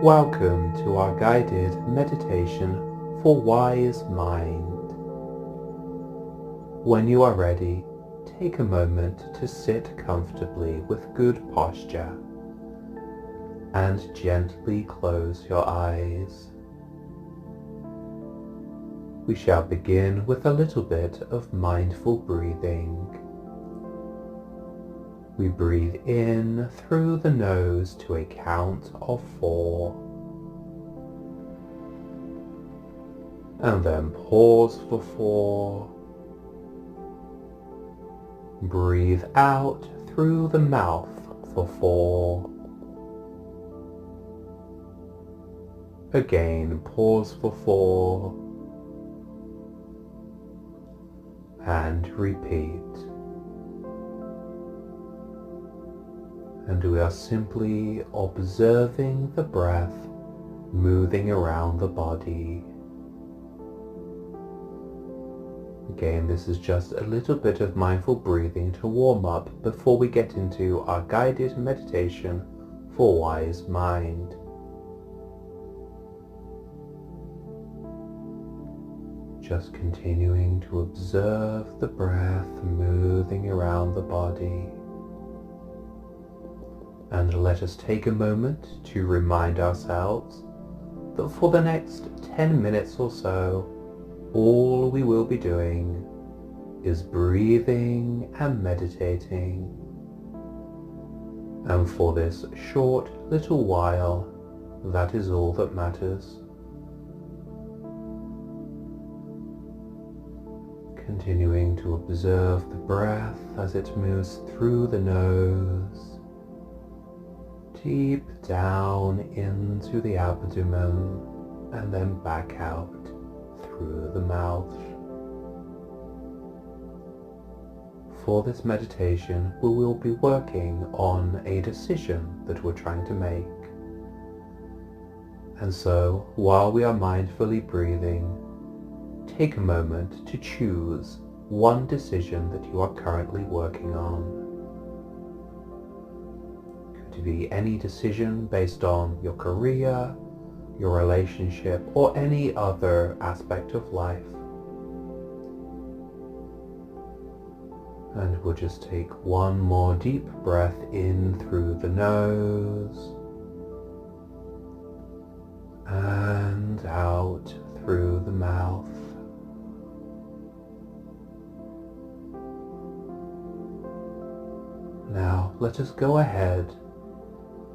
Welcome to our guided meditation for wise mind. When you are ready, take a moment to sit comfortably with good posture and gently close your eyes. We shall begin with a little bit of mindful breathing. We breathe in through the nose to a count of 4. And then pause for 4. Breathe out through the mouth for 4. Again, pause for 4. And repeat. And we are simply observing the breath moving around the body. Again, this is just a little bit of mindful breathing to warm up before we get into our guided meditation for wise mind. Just continuing to observe the breath moving around the body. And let us take a moment to remind ourselves that for the next 10 minutes or so, all we will be doing is breathing and meditating. And for this short little while, that is all that matters. Continuing to observe the breath as it moves through the nose, deep down into the abdomen, and then back out through the mouth. For this meditation, we will be working on a decision that we're trying to make. And so, while we are mindfully breathing, take a moment to choose one decision that you are currently working on. To be any decision based on your career, your relationship, or any other aspect of life. And we'll just take one more deep breath in through the nose and out through the mouth. Now let us go ahead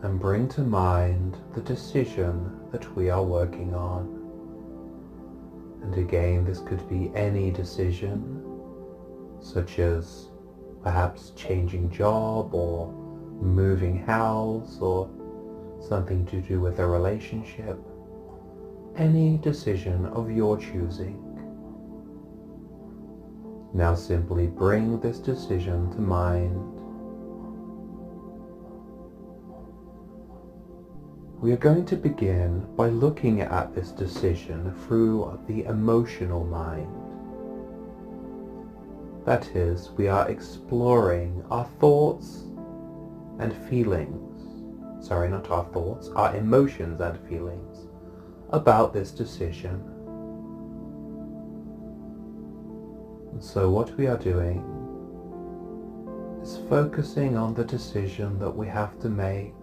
and bring to mind the decision that we are working on. And again, this could be any decision, such as perhaps changing job or moving house or something to do with a relationship. Any decision of your choosing. Now simply bring this decision to mind. We are going to begin by looking at this decision through the emotional mind. That is, we are exploring our thoughts and feelings. Sorry, not our thoughts, our emotions and feelings about this decision. And so what we are doing is focusing on the decision that we have to make.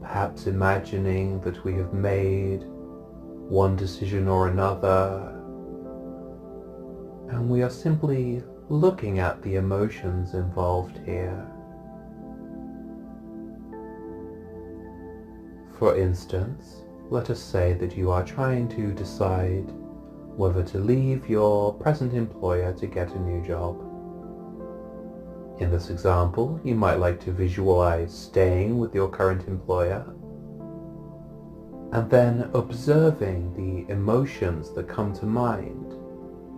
Perhaps imagining that we have made one decision or another, and we are simply looking at the emotions involved here. For instance, let us say that you are trying to decide whether to leave your present employer to get a new job. In this example, you might like to visualize staying with your current employer and then observing the emotions that come to mind,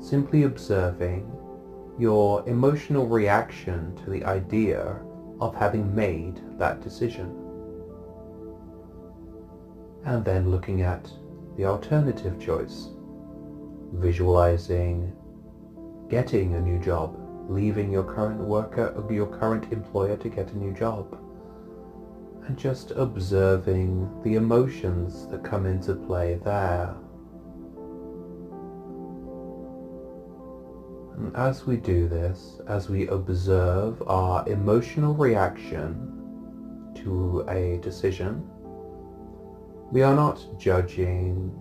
simply observing your emotional reaction to the idea of having made that decision. And then looking at the alternative choice, visualizing getting a new job, leaving your current employer to get a new job, and just observing the emotions that come into play there. And as we do this, as we observe our emotional reaction to a decision, we are not judging,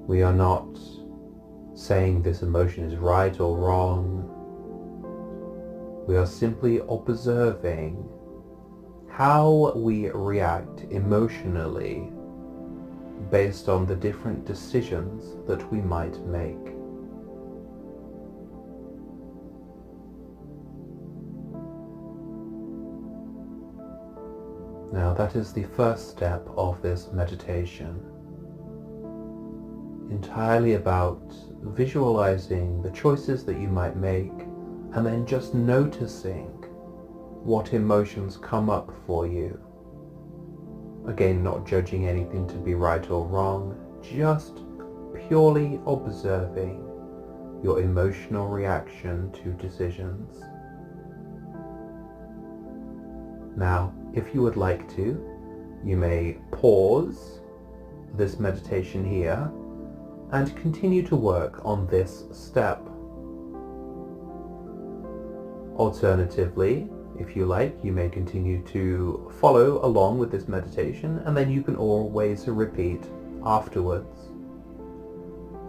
we are not saying this emotion is right or wrong. We are simply observing how we react emotionally based on the different decisions that we might make. Now that is the first step of this meditation, entirely about visualizing the choices that you might make and then just noticing what emotions come up for you. Again, not judging anything to be right or wrong, just purely observing your emotional reaction to decisions. Now, if you would like to, you may pause this meditation here and continue to work on this step. Alternatively, if you like, you may continue to follow along with this meditation and then you can always repeat afterwards.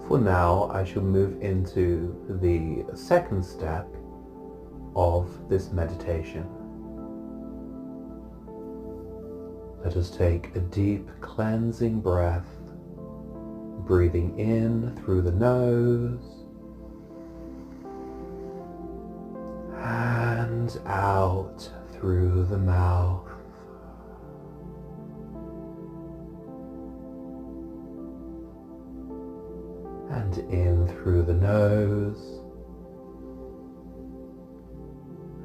For now, I shall move into the second step of this meditation. Let us take a deep cleansing breath, breathing in through the nose and out through the mouth. And in through the nose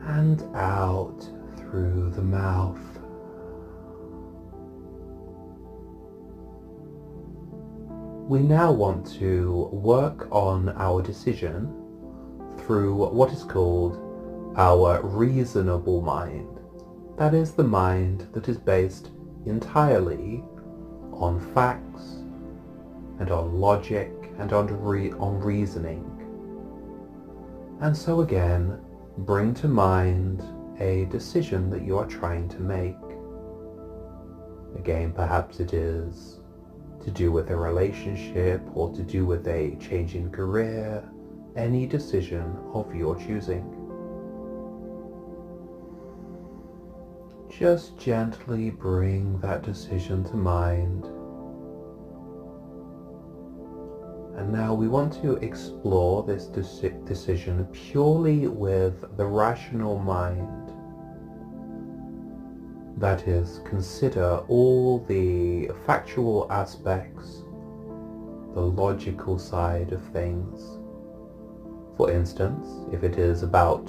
and out through the mouth. We now want to work on our decision through what is called our reasonable mind. That is the mind that is based entirely on facts and on logic and on reasoning. And so again, bring to mind a decision that you are trying to make. Again, perhaps it is to do with a relationship or to do with a change in career, any decision of your choosing. Just gently bring that decision to mind. And now we want to explore this decision purely with the rational mind. That is, consider all the factual aspects, the logical side of things. For instance, if it is about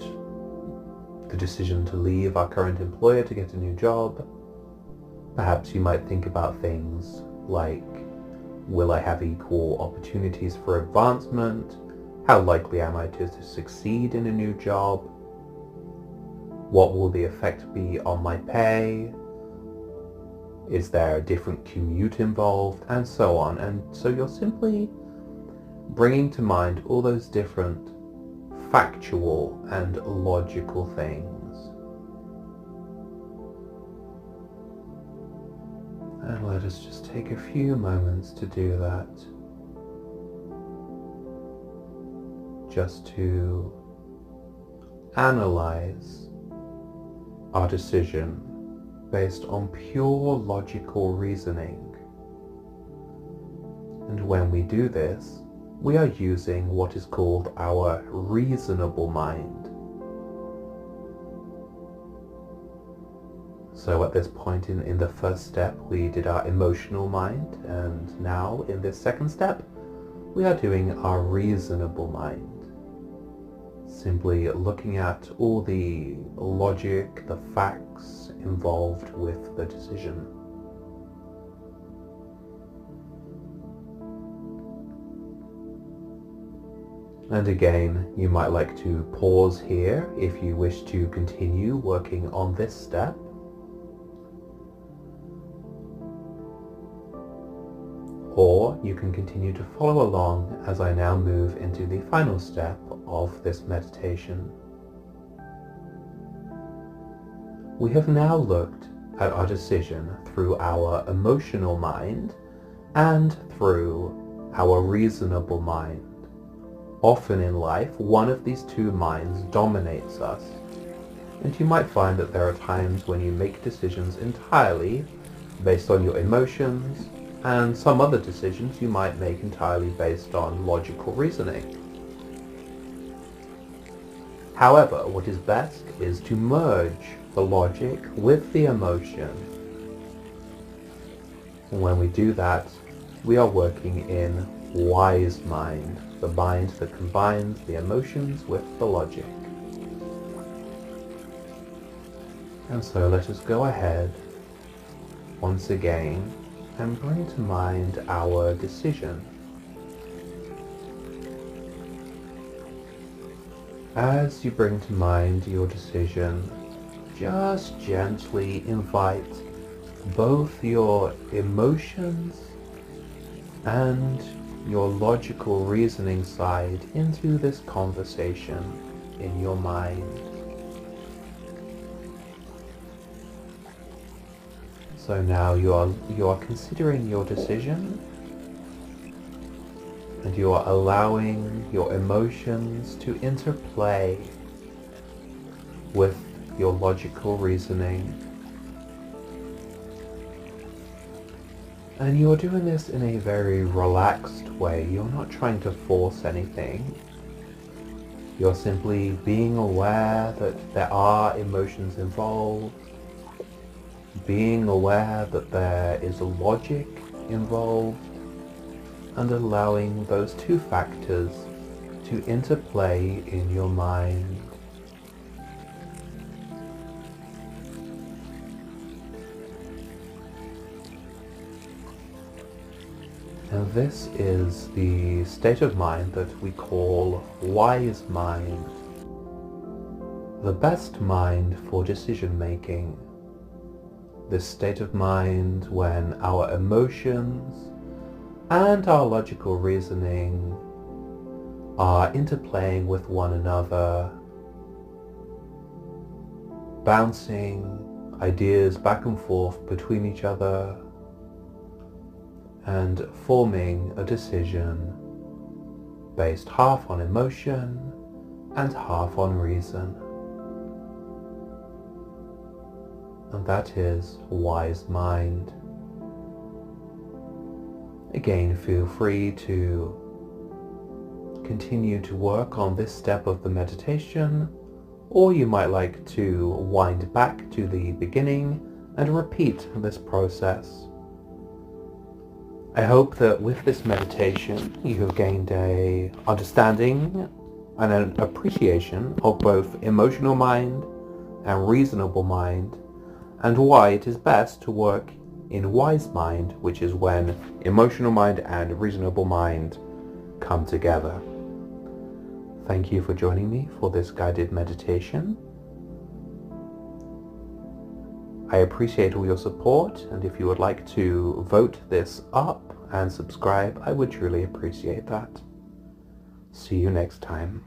the decision to leave our current employer to get a new job, perhaps you might think about things like, will I have equal opportunities for advancement? How likely am I to succeed in a new job? What will the effect be on my pay? Is there a different commute involved? And so on. And so you're simply bringing to mind all those different factual and logical things. And let us just take a few moments to do that. Just to analyze our decision based on pure logical reasoning. And when we do this, we are using what is called our reasonable mind. So at this point in the first step, we did our emotional mind, and now in this second step, we are doing our reasonable mind. Simply looking at all the logic, the facts involved with the decision. And again, you might like to pause here if you wish to continue working on this step. or you can continue to follow along as I now move into the final step of this meditation. We have now looked at our decision through our emotional mind and through our reasonable mind. Often in life, one of these two minds dominates us, and you might find that there are times when you make decisions entirely based on your emotions, and some other decisions you might make entirely based on logical reasoning. However, what is best is to merge the logic with the emotion. And when we do that, we are working in wise mind, the mind that combines the emotions with the logic. And so let us go ahead once again and bring to mind our decision. As you bring to mind your decision, just gently invite both your emotions and your logical reasoning side into this conversation in your mind. So now you are considering your decision, and you are allowing your emotions to interplay with your logical reasoning. And you're doing this in a very relaxed way. You're not trying to force anything. You're simply being aware that there are emotions involved, being aware that there is a logic involved, and allowing those two factors to interplay in your mind. And this is the state of mind that we call wise mind, the best mind for decision making. This state of mind when our emotions and our logical reasoning are interplaying with one another, bouncing ideas back and forth between each other, and forming a decision based half on emotion and half on reason. And that is wise mind. Again, feel free to continue to work on this step of the meditation, or you might like to wind back to the beginning and repeat this process. I hope that with this meditation you have gained an understanding and an appreciation of both emotional mind and reasonable mind, and why it is best to work in wise mind, which is when emotional mind and reasonable mind come together. Thank you for joining me for this guided meditation. I appreciate all your support, and if you would like to vote this up and subscribe, I would truly appreciate that. See you next time.